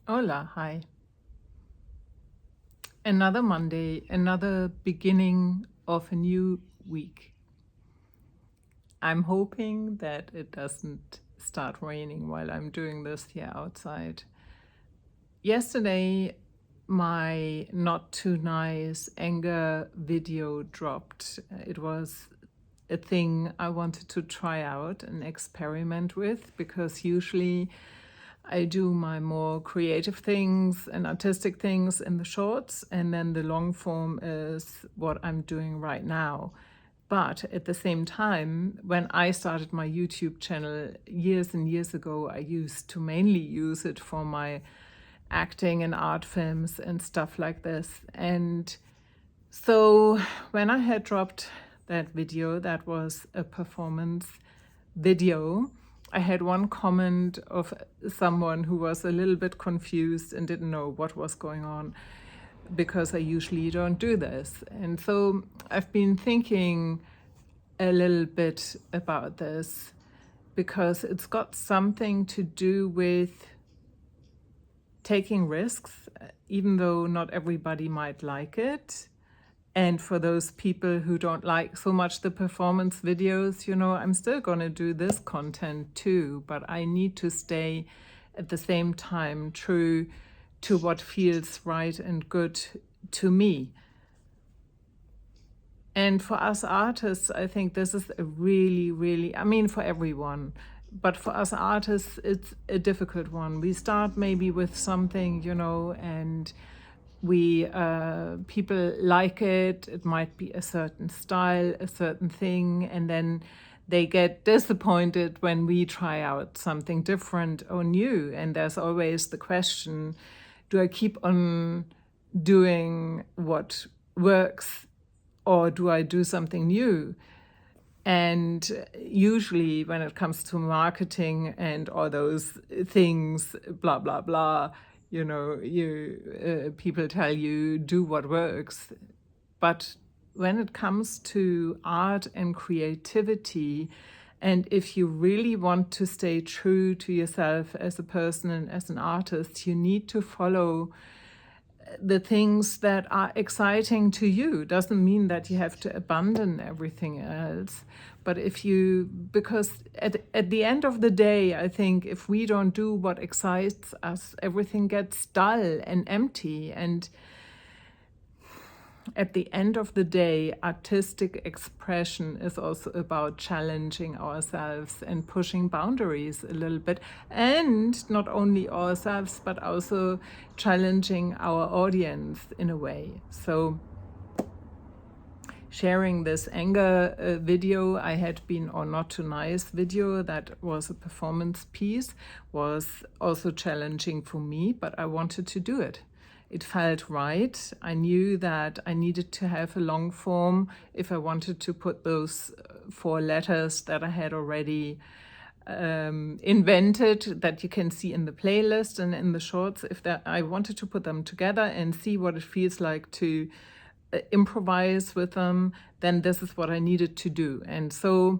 Hola, hi. Another Monday, another beginning of a new week. I'm hoping that it doesn't start raining while I'm doing this here outside. Yesterday, my not too nice anger video dropped. It was a thing I wanted to try out and experiment with because usually I do my more creative things and artistic things in the shorts, and then the long form is what I'm doing right now. But at the same time, when I started my YouTube channel years and years ago, I used to mainly use it for my acting and art films and stuff like this. And so when I had dropped that video, that was a performance video, I had one comment of someone who was a little bit confused and didn't know what was going on because I usually don't do this. And so I've been thinking a little bit about this because it's got something to do with taking risks, even though not everybody might like it. And for those people who don't like so much the performance videos, I'm still going to do this content too, but I need to stay at the same time true to what feels right and good to me. And for us artists, I think this is a really, I mean, for everyone, but for us artists, it's a difficult one. We start maybe with something, and people like it. It might be a certain style, a certain thing, and then they get disappointed when we try out something different or new. And there's always the question, do I keep on doing what works or do I do something new? And usually when it comes to marketing and all those things, blah, blah, blah, people tell you do what works. But when it comes to art and creativity, and if you really want to stay true to yourself as a person and as an artist, you need to follow the things that are exciting to you. Doesn't mean that you have to abandon everything else. But because at the end of the day, I think if we don't do what excites us, everything gets dull and empty. And at the end of the day, artistic expression is also about challenging ourselves and pushing boundaries a little bit. And not only ourselves, but also challenging our audience in a way. So sharing this anger video I had been, or not too nice video, that was a performance piece, was also challenging for me, but I wanted to do it. It felt right. I knew that I needed to have a long form if I wanted to put those 4 letters that I had already invented that you can see in the playlist and in the shorts. I wanted to put them together and see what it feels like to improvise with them, then this is what I needed to do. And so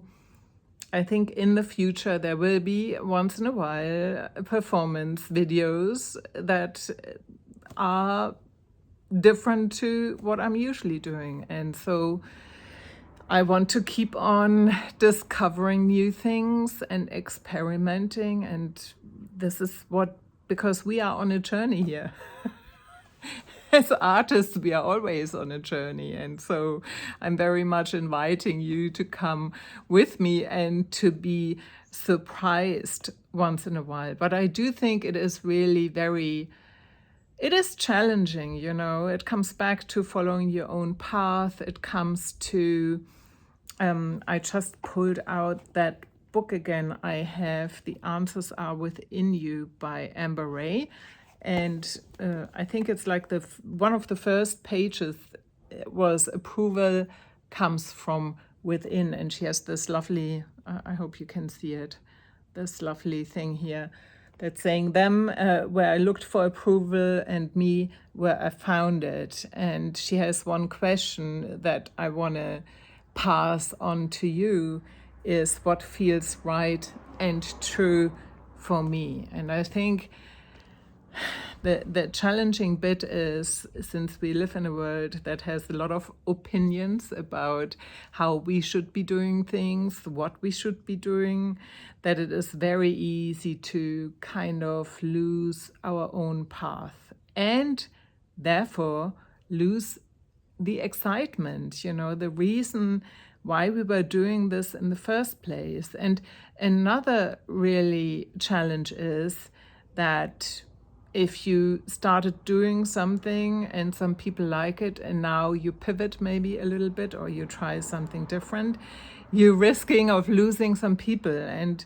I think in the future there will be once in a while performance videos that are different to what I'm usually doing. And so I want to keep on discovering new things and experimenting. And this is because we are on a journey here. As artists, we are always on a journey. And so I'm very much inviting you to come with me and to be surprised once in a while. But I do think it is really it is challenging, It comes back to following your own path. It comes to, I just pulled out that book again I have, The Answers Are Within You by Amber Ray. And I think it's like one of the first pages was approval comes from within. And she has this lovely, I hope you can see it, this lovely thing here that's saying them where I looked for approval and me where I found it. And she has one question that I want to pass on to you is what feels right and true for me. And I think the challenging bit is, since we live in a world that has a lot of opinions about how we should be doing things, what we should be doing, that it is very easy to kind of lose our own path and therefore lose the excitement, you know, the reason why we were doing this in the first place. And another really challenge is that if you started doing something and some people like it and now you pivot maybe a little bit or you try something different, you're risking of losing some people, and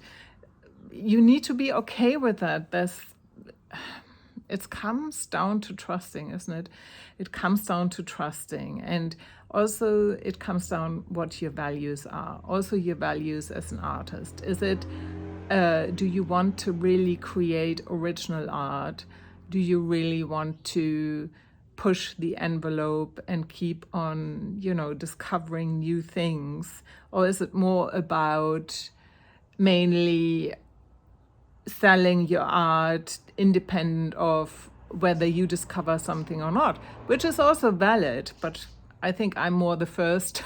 you need to be okay with that. It comes down to trusting, isn't it? It comes down to trusting. And also it comes down what your values are. Also your values as an artist. Is it, do you want to really create original art? Do you really want to push the envelope and keep on, you know, discovering new things? Or is it more about mainly selling your art independent of whether you discover something or not, which is also valid, but I think I'm more the first.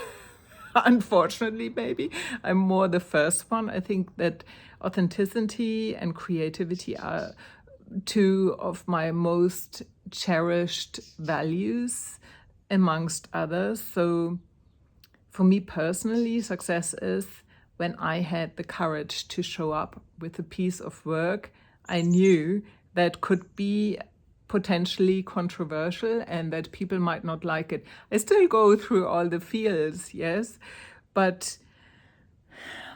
Unfortunately, maybe I'm more the first one. I think that authenticity and creativity are two of my most cherished values amongst others. So for me personally, success is when I had the courage to show up with a piece of work I knew that could be potentially controversial and that people might not like it. I still go through all the feels, yes, but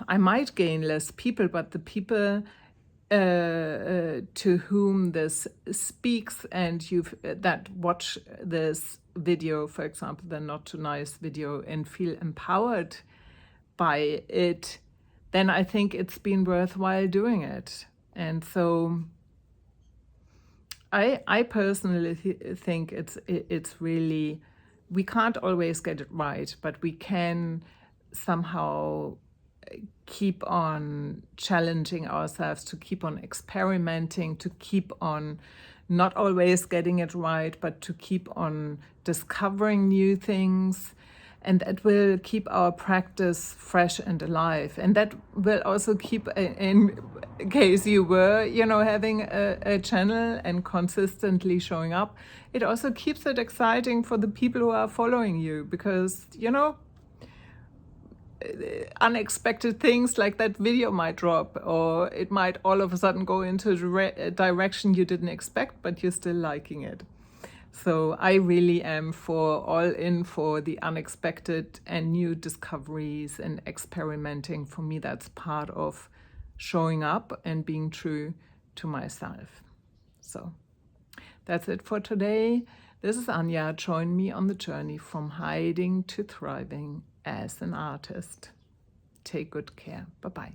I might gain less people, but the people to whom this speaks and that watch this video, for example, the Not Too Nice video, and feel empowered by it, then I think it's been worthwhile doing it. And so I personally think it's really, we can't always get it right, but we can somehow keep on challenging ourselves, to keep on experimenting, to keep on not always getting it right, but to keep on discovering new things. And that will keep our practice fresh and alive. And that will also keep, in case you were, you know, having a channel and consistently showing up, it also keeps it exciting for the people who are following you, because, you know, unexpected things like that video might drop, or it might all of a sudden go into a direction you didn't expect, but you're still liking it. So I really am all in for the unexpected and new discoveries and experimenting. For me, that's part of showing up and being true to myself. So that's it for today. This is Anja. Join me on the journey from hiding to thriving as an artist. Take good care. Bye-bye.